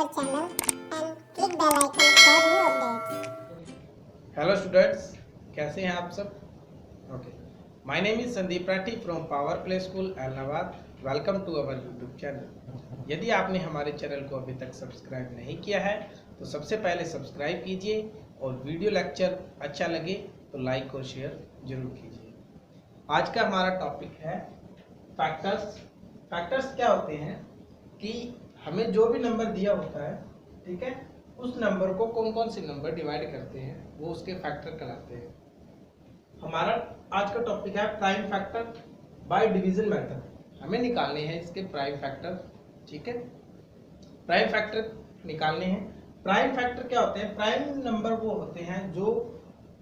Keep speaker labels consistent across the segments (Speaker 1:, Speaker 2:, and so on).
Speaker 1: our channel and click bell icon for new updates.
Speaker 2: Hello students, कैसे हैं आप सब? Okay, my name is Sandeep Rathi from power play school Ellenabad. Welcome to our YouTube channel. यदि आपने हमारे channel को अभी तक सब्सक्राइब नहीं किया है तो सबसे पहले सब्सक्राइब कीजिए और वीडियो लेक्चर अच्छा लगे तो लाइक और शेयर जरूर कीजिए। आज का हमारा टॉपिक है फैक्टर्स। फैक्टर्स क्या होते हैं कि हमें जो भी नंबर दिया होता है, ठीक है, उस नंबर को कौन कौन से नंबर डिवाइड करते हैं वो उसके फैक्टर कहलाते हैं। हमारा आज का टॉपिक है prime factor by division method. हमें निकालने हैं इसके प्राइम फैक्टर, ठीक है। प्राइम फैक्टर निकालने हैं। प्राइम फैक्टर क्या होते हैं? प्राइम नंबर वो होते हैं जो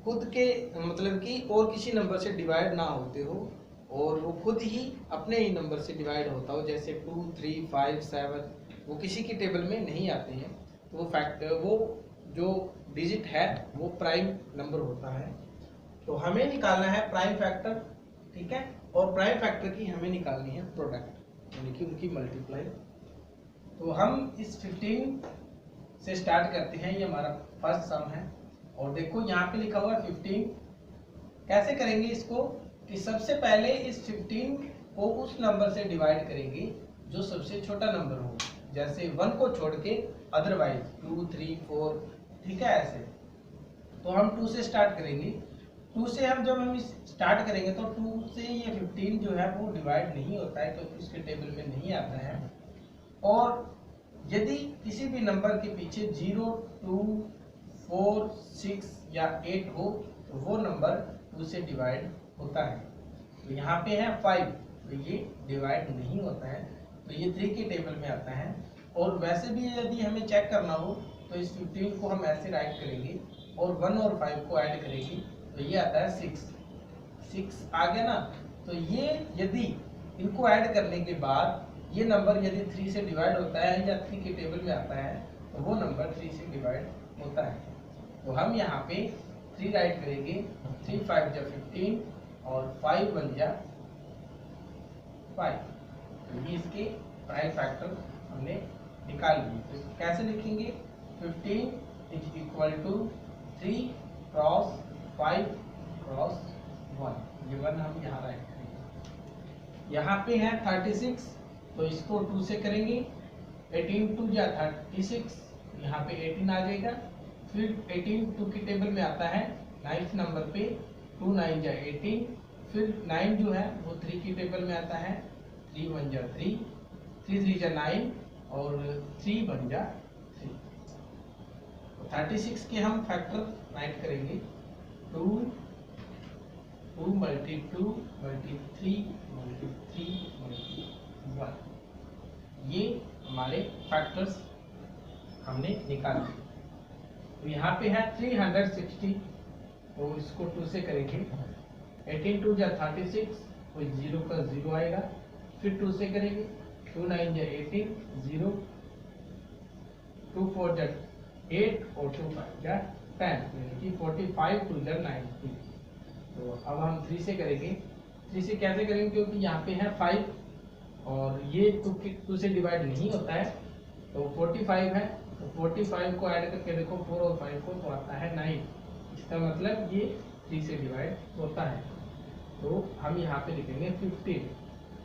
Speaker 2: खुद के मतलब कि और किसी नंबर से डिवाइड ना होते हो और वो खुद ही अपने ही नंबर से डिवाइड होता हो, जैसे 2, 3, 5, 7 वो किसी की टेबल में नहीं आते हैं। तो वो फैक्टर, वो जो डिजिट है वो प्राइम नंबर होता है। तो हमें निकालना है प्राइम फैक्टर, ठीक है, और प्राइम फैक्टर की हमें निकालनी है प्रोडक्ट, यानी कि उनकी मल्टीप्लाई। तो हम इस 15 से स्टार्ट करते हैं। ये हमारा फर्स्ट सम है और देखो यहाँ पे लिखा हुआ है 15। कैसे करेंगे इसको कि सबसे पहले इस 15 को उस नंबर से डिवाइड करेंगे जो सबसे छोटा नंबर हो, जैसे 1 को छोड़ के अदरवाइज 2, 3, 4, ठीक है, ऐसे। तो हम 2 से स्टार्ट करेंगे। 2 से जब हम स्टार्ट करेंगे तो 2 से ये 15 जो है वो डिवाइड नहीं होता है क्योंकि उसके टेबल में नहीं आता है। और यदि किसी भी नंबर के पीछे 0, 2, 4, 6 या 8 हो तो वो नंबर 2 से डिवाइड होता है। तो यहाँ पे है 5, तो ये डिवाइड नहीं होता है, तो ये 3 के टेबल में आता है। और वैसे भी यदि हमें चेक करना हो तो इस 15 को हम ऐसे राइट करेंगे और 1 और 5 को ऐड करेंगे तो ये आता है 6 आ गया ना। तो ये यदि इनको ऐड करने के बाद ये नंबर यदि 3 से डिवाइड होता है या 3 के टेबल में आता है तो वो नंबर 3 से डिवाइड होता है। तो हम यहाँ पे 3 राइट करेंगे, 3 5 जा 15 और 5 1 जा 5। तो ये इसके प्राइम फैक्टर हमने निकाल लिए। तो कैसे लिखेंगे? 15 is equal to 3 cross 5 cross 1। ये 1 हम यहाँ राइट करेंगे। यहाँ पे है 36, तो इसको 2 से करेंगे। 18 2 जा 36, यहाँ पे 18 आ जाएगा। फिर 18 2 की टेबल में आता है 9th नंबर पे, 2 9 जा 18। फिर 9 जो है वो 3 की टेबल में आता है, 3 1 जा 3, 3 3 जा 9 और 3 1 जा 3। तो 36 के हम फैक्टर राइट करेंगे। 2 2 मल्टी 2 मल्टी 3 मल्टी 3 मल्टी 1। ये हमारे फैक्टर्स हमने निकाले। तो यहाँ पे है 360, तो इसको 2 से करेंगे। 18 2 जा 36, कोई 0 का 0 आएगा। फिर 2 से करेंगे, 2 9 जा 18 0, 2 4 जा 8 और 2 5 जा 10, यानी कि 45 2 जा 90। तो अब हम 3 से करेंगे। 3 से कैसे करेंगे? क्योंकि यहाँ पे है 5 और ये 2 से डिवाइड नहीं होता है, तो 45 है, तो 45 को ऐड करके देखो 4 और 5 को, तो आता है 9। इसका मतलब ये 3 से डिवाइड होता है। तो हम यहाँ पे लिखेंगे 15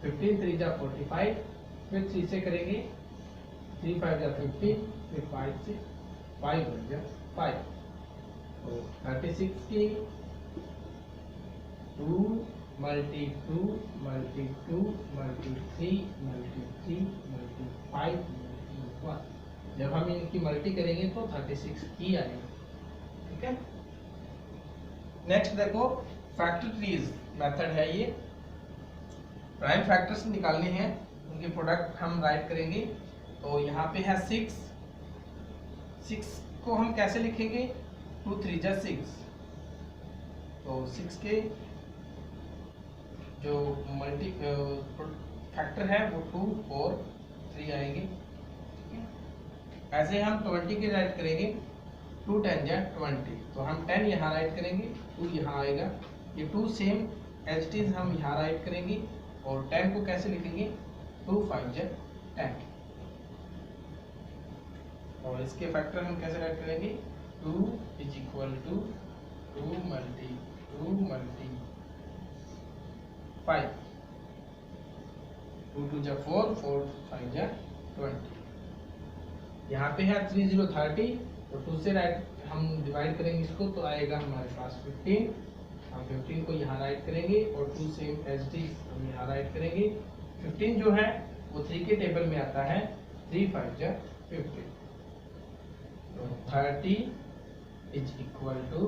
Speaker 2: 15 3 जा 45। फिर 3 से करेंगे, 3 5 जा 15, फिर 5 से 5 1 जा 5। तो 36 की 2 multi 2 multi 2 multi 3 multi 3 multi 5 multi 1। जब हम इनकी मल्टी करेंगे तो 36 ही आएगा, ठीक है। नेक्स्ट देखो, फैक्टर ट्रीज मेथड है ये। प्राइम फैक्टर्स निकालने हैं, उनके प्रोडक्ट हम राइट करेंगे। तो यहाँ पे है 6 को हम कैसे लिखेंगे? 2 3 जा 6। तो 6 के जो मल्टी फैक्टर है वो 2 और 3 आएंगे। ऐसे हम 20 के राइट करेंगे। 2 10 जा 20, तो हम 10 यहाँ राइट करेंगे, 2 यहाँ आएगा। ये 2 सेम एज इट इज हम यहाँ राइट करेंगे। और 10 को कैसे लिखेंगे? 2 5 जा 10। और इसके फैक्टर हम कैसे राइट करेंगे, 2 इज इक्वल टू 2 मल्टी 5, 2 2 जा 4, 4 5 जा 20। यहाँ पे है 3030, तो 2 से राइट हम डिवाइड करेंगे इसको, तो आएगा हमारे पास 15। हम 15 को यहाँ राइट करेंगे और 2 सेम एज इट इज हम यहाँ राइट करेंगे। 15 जो है वो 3 के टेबल में आता है, 3 5 जा 15, तो 30 is equal to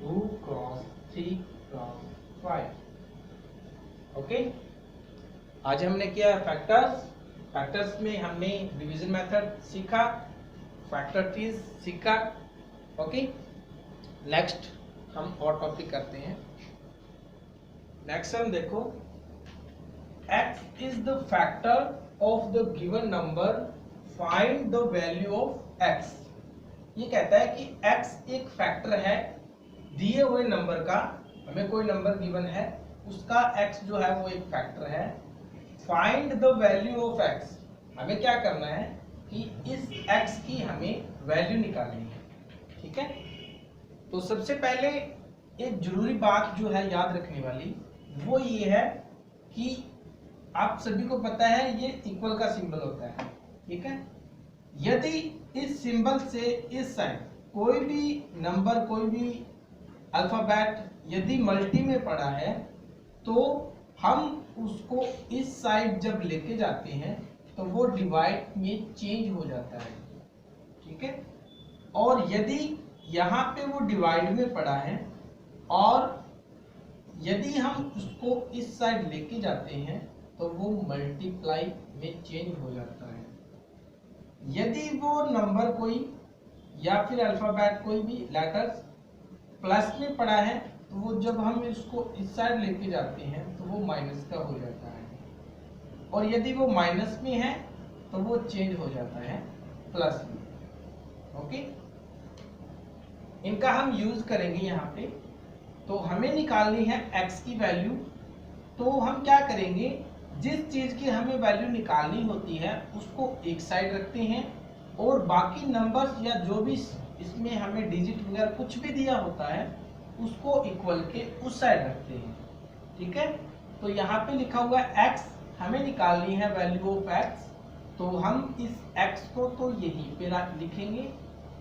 Speaker 2: 2 cross 3 cross 5। Okay, आज हमने किया फैक्टर्स में हमने डिवीजन मेथड सीखा, फैक्टर ट्रीज सीखा। ओके, नेक्स्ट हम और टॉपिक करते हैं। नेक्स्ट हम देखो, x is the factor of the given number, find the value of x। ये कहता है कि x एक फैक्टर है दिए हुए नंबर का, हमें कोई नंबर गिवन है, उसका x जो है वो एक फैक्टर है। Find the value of x, हमें क्या करना है कि इस x की हमें वैल्यू निकालनी है। ठीक है, तो सबसे पहले एक जरूरी बात जो है याद रखने वाली वो ये है कि आप सभी को पता है ये इक्वल का सिंबल होता है। ठीक है, यदि इस सिंबल से इस साइड कोई भी नंबर, कोई भी अल्फाबेट यदि मल्टी में पड़ा है, तो हम उसको इस साइड जब लेके जाते हैं तो वो डिवाइड में चेंज हो जाता है। ठीक है, और यदि यहाँ पे वो डिवाइड में पड़ा है और यदि हम उसको इस साइड लेके जाते हैं तो वो मल्टीप्लाई में चेंज हो जाता है। यदि वो नंबर कोई या फिर अल्फाबेट कोई भी लेटर्स प्लस में पड़ा है, तो वो जब हम इसको इस साइड लेके जाते हैं तो वो माइनस का हो जाता है, और यदि वो माइनस में है तो वो चेंज हो जाता है प्लस में। ओके, इनका हम यूज करेंगे यहाँ पे। तो हमें निकालनी है x की वैल्यू, तो हम क्या करेंगे, जिस चीज की हमें वैल्यू निकालनी होती है उसको एक साइड रखते हैं और बाकी नंबर्स या जो भी इसमें हमें डिजिट वगैरह कुछ भी दिया होता है उसको इक्वल के उस साइड रखते हैं। ठीक है, तो यहाँ पे लिखा हुआ है x, हमें निकालनी है वैल्यू ऑफ x, तो हम इस x को तो यहीं पे लिखेंगे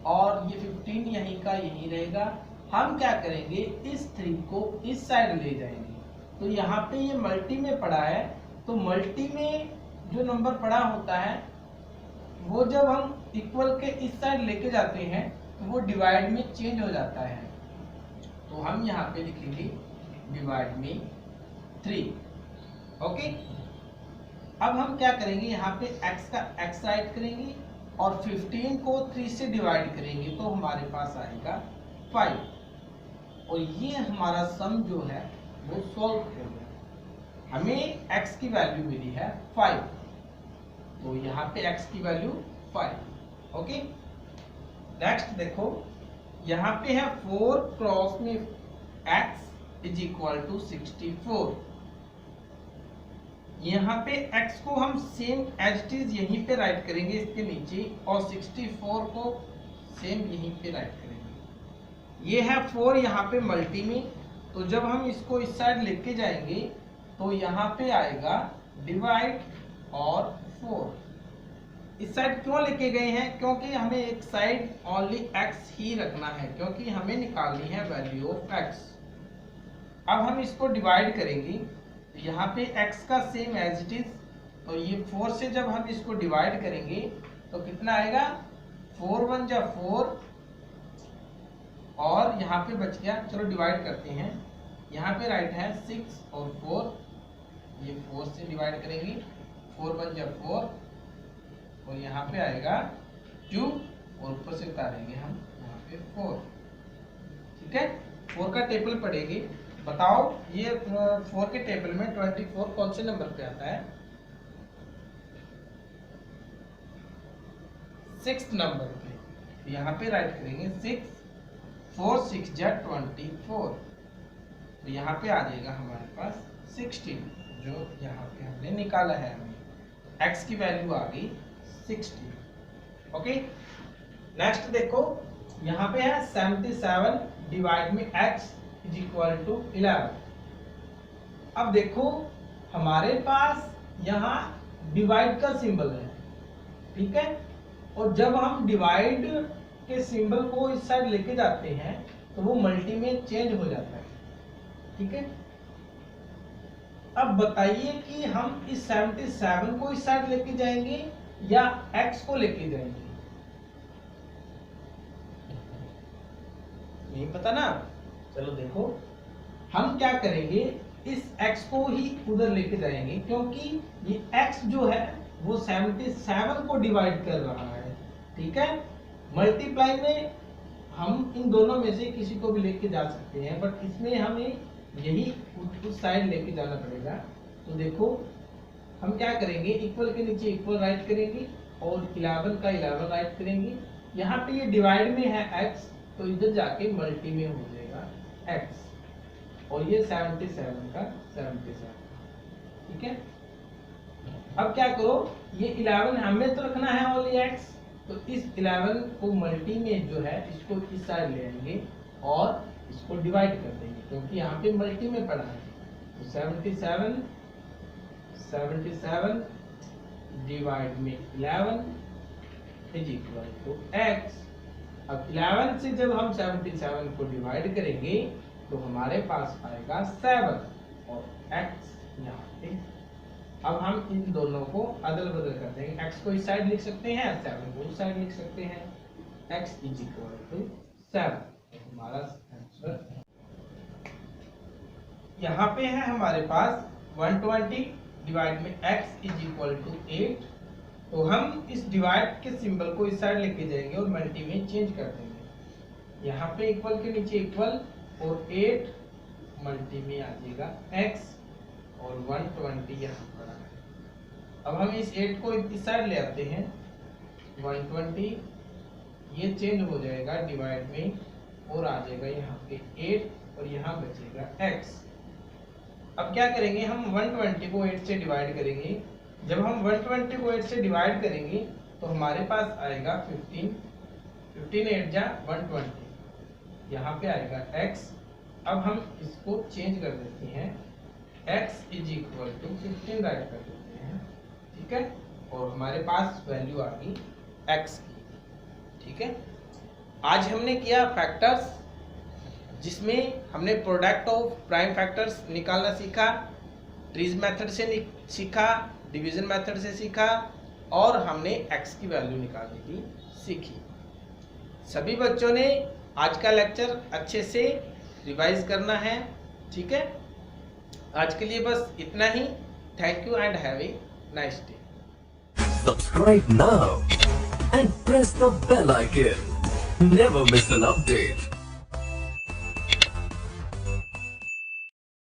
Speaker 2: और ये 15 यहीं का यहीं रहेगा। हम क्या करेंगे, इस 3 को इस साइड ले जाएंगे, तो यहाँ पे ये मल्टी में पड़ा है, तो मल्टी में जो नंबर पड़ा होता है वो जब हम इक्वल के इस साइड लेके जाते हैं तो वो डिवाइड में चेंज हो जाता है, तो हम यहाँ पे लिखेंगे डिवाइड में 3। ओके, अब हम क्या करेंगे, यहाँ पे x का x राइट करेंगे और 15 को 3 से डिवाइड करेंगे तो हमारे पास आएगा 5, और ये हमारा सम जो है वो सॉल्व हो गया। हमें x की वैल्यू मिली है 5, तो यहाँ पे x की वैल्यू 5। ओके, नेक्स्ट देखो, यहाँ पे है 4 क्रॉस में x इज इक्वल टू 64। यहाँ पे x को हम सेम एज इट इज यहीं पे राइट करेंगे इसके नीचे, और 64 को सेम यहीं पे राइट करेंगे। ये है 4 यहाँ पे मल्टी में, तो जब हम इसको इस साइड लेके जाएंगे तो यहाँ पे आएगा डिवाइड और 4। इस साइड क्यों लेके गए हैं, क्योंकि हमें एक साइड ओनली x ही रखना है, क्योंकि हमें निकालनी है वैल्यू ऑफ x। अब हम इसको डिवाइड करेंगे, यहाँ पे x का सेम एज इट इज, तो ये 4 से जब हम इसको डिवाइड करेंगे तो कितना आएगा, 4 1 जा 4, और यहाँ पे बच गया, चलो डिवाइड करते हैं। यहाँ पे राइट है 6 और 4, ये 4 से डिवाइड करेंगे, 4 1 जा 4, और यहाँ पे आएगा 2, और ऊपर से उतारेंगे हम यहाँ पे 4। ठीक है, 4 का टेबल पढ़ेगी। बताओ ये 4 के टेबल में 24 कौन से नंबर पे आता है, 6th नंबर पे। यहाँ पे राइट करेंगे 6, 4 6 जा 24, तो यहाँ पे आ जाएगा हमारे पास 16, जो यहाँ पे हमने निकाला है। हमें x की वैल्यू आ गई 16। ओके, नेक्स्ट देखो यहाँ पे है 77 डिवाइड में x इज इक्वल टू 11। अब देखो हमारे पास यहाँ डिवाइड का सिंबल है, ठीक है, और जब हम डिवाइड के सिंबल को इस साइड लेके जाते हैं तो वो मल्टी में चेंज हो जाता है, ठीक है। अब बताइए कि हम इस 77 को इस साइड लेके जाएंगे या x को लेके जाएंगे, नहीं पता ना। चलो देखो हम क्या करेंगे, इस x को ही उधर लेके जाएंगे क्योंकि ये x जो है वो 77 को डिवाइड कर रहा है, ठीक है। मल्टीप्लाई में हम इन दोनों में से किसी को भी लेके जा सकते हैं, बट इसमें हमें यही उस साइड लेके जाना पड़ेगा। तो देखो हम क्या करेंगे, इक्वल के नीचे इक्वल राइट करेंगे और 11 का 11 राइट करेंगे। यहाँ पे ये डिवाइड में है x, तो इधर जाके मल्टी में हो जाएगा x, और ये 77 का 77, ठीक है। अब क्या करो, ये 11 हमें तो रखना है ओनली x, तो इस 11 को मल्टी में जो है इसको इस साइड ले आएंगे और इसको डिवाइड कर देंगे क्योंकि यहाँ पे मल्टी में पड़ा है। तो 77 डिवाइड में 11 इज इक्वल टू x। अब 11 से जब हम 77 को डिवाइड करेंगे तो हमारे पास आएगा 7 और x यहाँ पे। अब हम इन दोनों को अदल बदल कर देंगे, x को इस साइड लिख सकते हैं, 7 को उस साइड लिख सकते हैं। x इज इक्वल टू 7, हमारा आंसर यहाँ पे है हमारे पास 120 डिवाइड में x इज इक्वल टू 8। तो हम इस डिवाइड के सिंबल को इस साइड लेके जाएंगे और मल्टी में चेंज कर देंगे। यहाँ पे इक्वल के नीचे इक्वल और 8 मल्टी में आ जाएगा x और 120 यहाँ पर है। अब हम इस 8 को इस साइड ले आते हैं, 120 ये चेंज हो जाएगा डिवाइड में और आ जाएगा यहाँ पे 8 और यहाँ बचेगा x। अब क्या करेंगे, हम 120 को 8 से डिवाइड करेंगे। जब हम 120 को 8 से डिवाइड करेंगे तो हमारे पास आएगा 15 8 जा 120, यहाँ पे आएगा x। अब हम इसको चेंज कर देते हैं, x is equal to 15 right कर देते हैं, ठीक है, और हमारे पास वैल्यू आ गई x की, ठीक है। आज हमने किया फैक्टर्स, जिसमें हमने प्रोडक्ट ऑफ प्राइम फैक्टर्स निकालना सीखा, ट्रीज मेथड से सीखा, डिवीजन मेथड से सीखा और हमने x की वैल्यू निकालने की सीखी। सभी बच्चों ने आज का लेक्चर अच्छे से रिवाइज करना है, ठीक है। आज के लिए बस इतना ही। Thank you and have a nice day.
Speaker 3: Subscribe now and press the bell icon. Never miss an update.